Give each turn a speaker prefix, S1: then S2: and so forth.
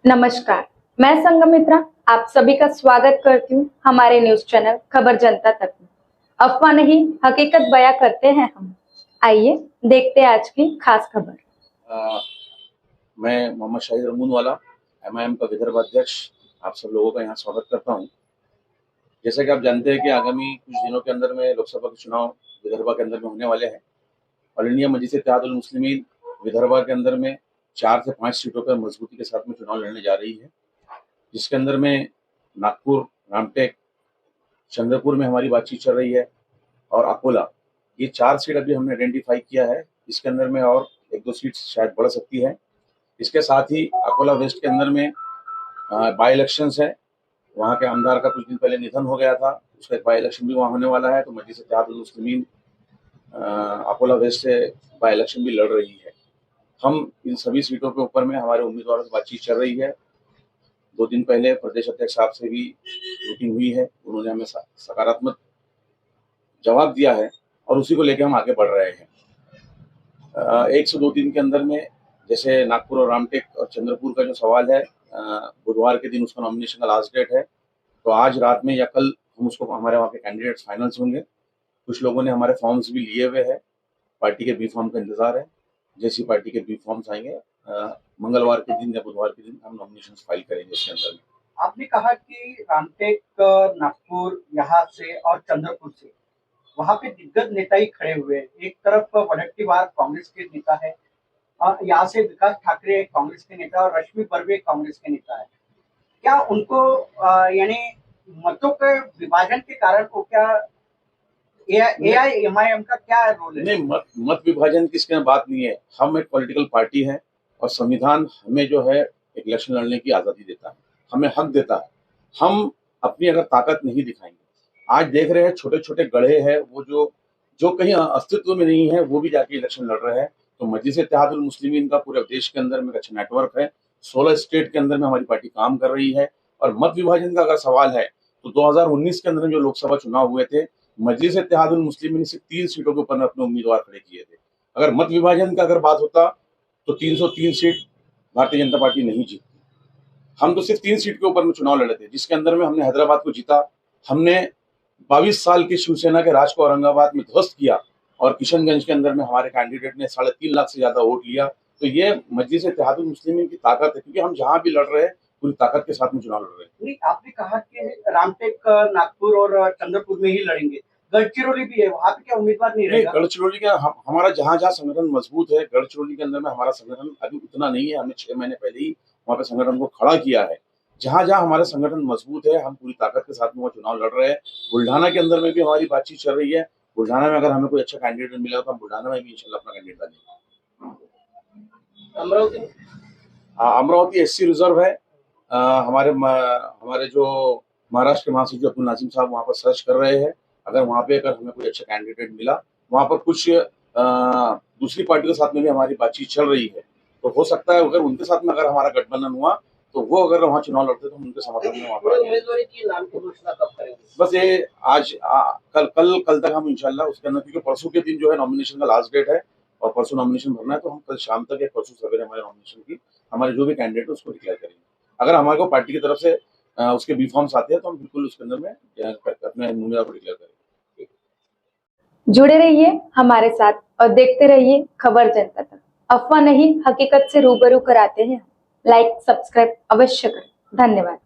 S1: नमस्कार, मैं संगमित्रा आप सभी का स्वागत करती हूँ हमारे न्यूज चैनल खबर जनता तक में। अफवाह नहीं हकीकत बयां करते हैं हम। आइए देखते हैं आज की खास खबर।
S2: मैं मोहम्मद शाहिद रमूनवाला एमआईएम का विदर्भ अध्यक्ष आप सब लोगों का यहाँ स्वागत करता हूँ। जैसे कि आप जानते हैं कि आगामी कुछ दिनों के अंदर में लोकसभा के चुनाव विदर्भ के अंदर में होने वाले हैं। ऑल इंडिया मजलिस इत्तेहादुल मुस्लिमीन विदर्भ के अंदर में 4 से 5 सीटों पर मजबूती के साथ में चुनाव लड़ने जा रही है, जिसके अंदर में नागपुर, रामटेक, चंद्रपुर में हमारी बातचीत चल रही है और अकोला, ये 4 सीट अभी हमने आइडेंटिफाई किया है। इसके अंदर में और 1-2 सीट शायद बढ़ सकती है। इसके साथ ही अकोला वेस्ट के अंदर में बाई इलेक्शंस है। वहाँ के आमदार का कुछ दिन पहले निधन हो गया था, उसका एक बाई इलेक्शन भी वहाँ होने वाला है। तो मजलिस इत्तेहादुल मुस्लिमीन अकोला वेस्ट से बाई इलेक्शन भी लड़ रही है। हम इन सभी सीटों के ऊपर में हमारे उम्मीदवारों से बातचीत चल रही है। 2 दिन पहले प्रदेश अध्यक्ष साहब से भी मीटिंग हुई है, उन्होंने हमें सकारात्मक जवाब दिया है और उसी को लेकर हम आगे बढ़ रहे हैं। 1 से 2 दिन के अंदर में, जैसे नागपुर और रामटेक और चंद्रपुर का जो सवाल है, बुधवार के दिन उसका नॉमिनेशन का लास्ट डेट है। तो आज रात में या कल हम उसको हमारे वहाँ के कैंडिडेट्स फाइनल्स होंगे। कुछ लोगों ने हमारे फॉर्म्स भी लिए हुए हैं, पार्टी के बी फॉर्म का इंतजार है। जैसी पार्टी के बी फॉर्म्स आएंगे मंगलवार के दिन या बुधवार के दिन हम नॉमिनेशन फाइल करेंगे उसके अंदर में।
S3: आपने कहा कि रामटेक, नागपुर यहाँ से और चंद्रपुर से वहाँ पे दिग्गज नेता ही खड़े हुए हैं। एक तरफ वडेट्टीवार कांग्रेस के नेता है, यहाँ से विकास ठाकरे कांग्रेस के नेता और रश्मि बर्वे कांग्रेस के नेता है। क्या उनको यानी मतों के विभाजन के कारण को क्या एआईएमआईएम का क्या रोल है?
S2: नहीं, मत विभाजन की इसके बात नहीं है। हम एक पॉलिटिकल पार्टी है और संविधान हमें जो है एक इलेक्शन लड़ने की आजादी देता है, हमें हक देता है। हम अपनी अगर ताकत नहीं दिखाएंगे, आज देख रहे हैं छोटे छोटे गढ़े हैं, वो जो जो कहीं अस्तित्व में नहीं है, वो भी जाके इलेक्शन लड़ रहे हैं। तो मजलिस इत्तेहादुल मुस्लिमीन का पूरे देश के अंदर में अच्छा नेटवर्क है। 16 स्टेट के अंदर में हमारी पार्टी काम कर रही है। और मत विभाजन का अगर सवाल है तो 2019 के अंदर जो लोकसभा चुनाव हुए थे, मजलिस इत्तेहादुल मुस्लिमीन ने सिर्फ 3 सीटों के ऊपर में अपने उम्मीदवार खड़े किए थे। अगर मत विभाजन का अगर बात होता तो 303 सीट भारतीय जनता पार्टी नहीं जीतती। हम तो सिर्फ 3 सीट के ऊपर में चुनाव लड़े थे, जिसके अंदर में हमने हैदराबाद को जीता। हमने 22 साल की शिवसेना के राज को औरंगाबाद में ध्वस्त किया और किशनगंज के अंदर में हमारे कैंडिडेट ने 3.5 लाख से ज्यादा वोट लिया। तो ये मजलिस इत्तेहादुल मुस्लिमीन की ताकत है, क्योंकि हम जहां भी लड़ रहे हैं पूरी ताकत के साथ में चुनाव लड़ रहे हैं।
S3: नहीं, आपने कहा कि रामटेक, नागपुर और चंद्रपुर में ही लड़ेंगे। गढ़चिरौली भी है, वहाँ पे क्या उम्मीदवार नहीं रहेगा?
S2: गढ़चिरौली का हमारा जहां जहां संगठन मजबूत है, गढ़चिरौली के अंदर में हमारा संगठन अभी उतना नहीं है। हमने 6 महीने पहले ही वहां पे संगठन को खड़ा किया है। जहां जहां हमारे संगठन मजबूत है, हम पूरी ताकत के साथ में वो चुनाव लड़ रहे हैं। बुल्ढाना के अंदर में भी हमारी बातचीत चल रही है। बुल्ढाना में अगर हमें कोई अच्छा कैंडिडेट मिला तो हम बुल्ढाना में भी इंशाल्लाह अपना कैंडिडेट डालेंगे। अमरावती एससी रिजर्व है। हमारे जो महाराष्ट्र के महासचिव अब्दुल नाजिम साहब वहाँ पर सर्च कर रहे हैं। अगर वहाँ पे अगर हमें कोई अच्छा कैंडिडेट मिला, वहाँ पर कुछ दूसरी पार्टी के साथ में भी हमारी बातचीत चल रही है। तो हो सकता है अगर उनके साथ में अगर हमारा गठबंधन हुआ तो वो अगर वहाँ चुनाव लड़ते तो हम उनके समर्थन में वहाँ पर
S3: उम्मीदवारी की नाम की घोषणा कब करेंगे?
S2: बस ये आज कल तक हम इंशाल्लाह उसके अंदर, क्योंकि परसों के दिन जो है नॉमिनेशन का लास्ट डेट है और परसों नॉमिनेशन भरना है। तो हम कल शाम तक या परसों सवेरे हमारे नॉमिनेशन की हमारे जो भी कैंडिडेट है उसको डिक्लेयर करेंगे। अगर हमारे को पार्टी की तरफ से उसके बी फॉर्म्स आते हैं तो हम बिल्कुल उसके अंदर में अपने उम्मीदवार को डिक्लेयर करेंगे।
S1: जुड़े रहिए हमारे साथ और देखते रहिए खबर जनता तक। अफवाह नहीं हकीकत से रूबरू कराते हैं। लाइक सब्सक्राइब अवश्य करें। धन्यवाद।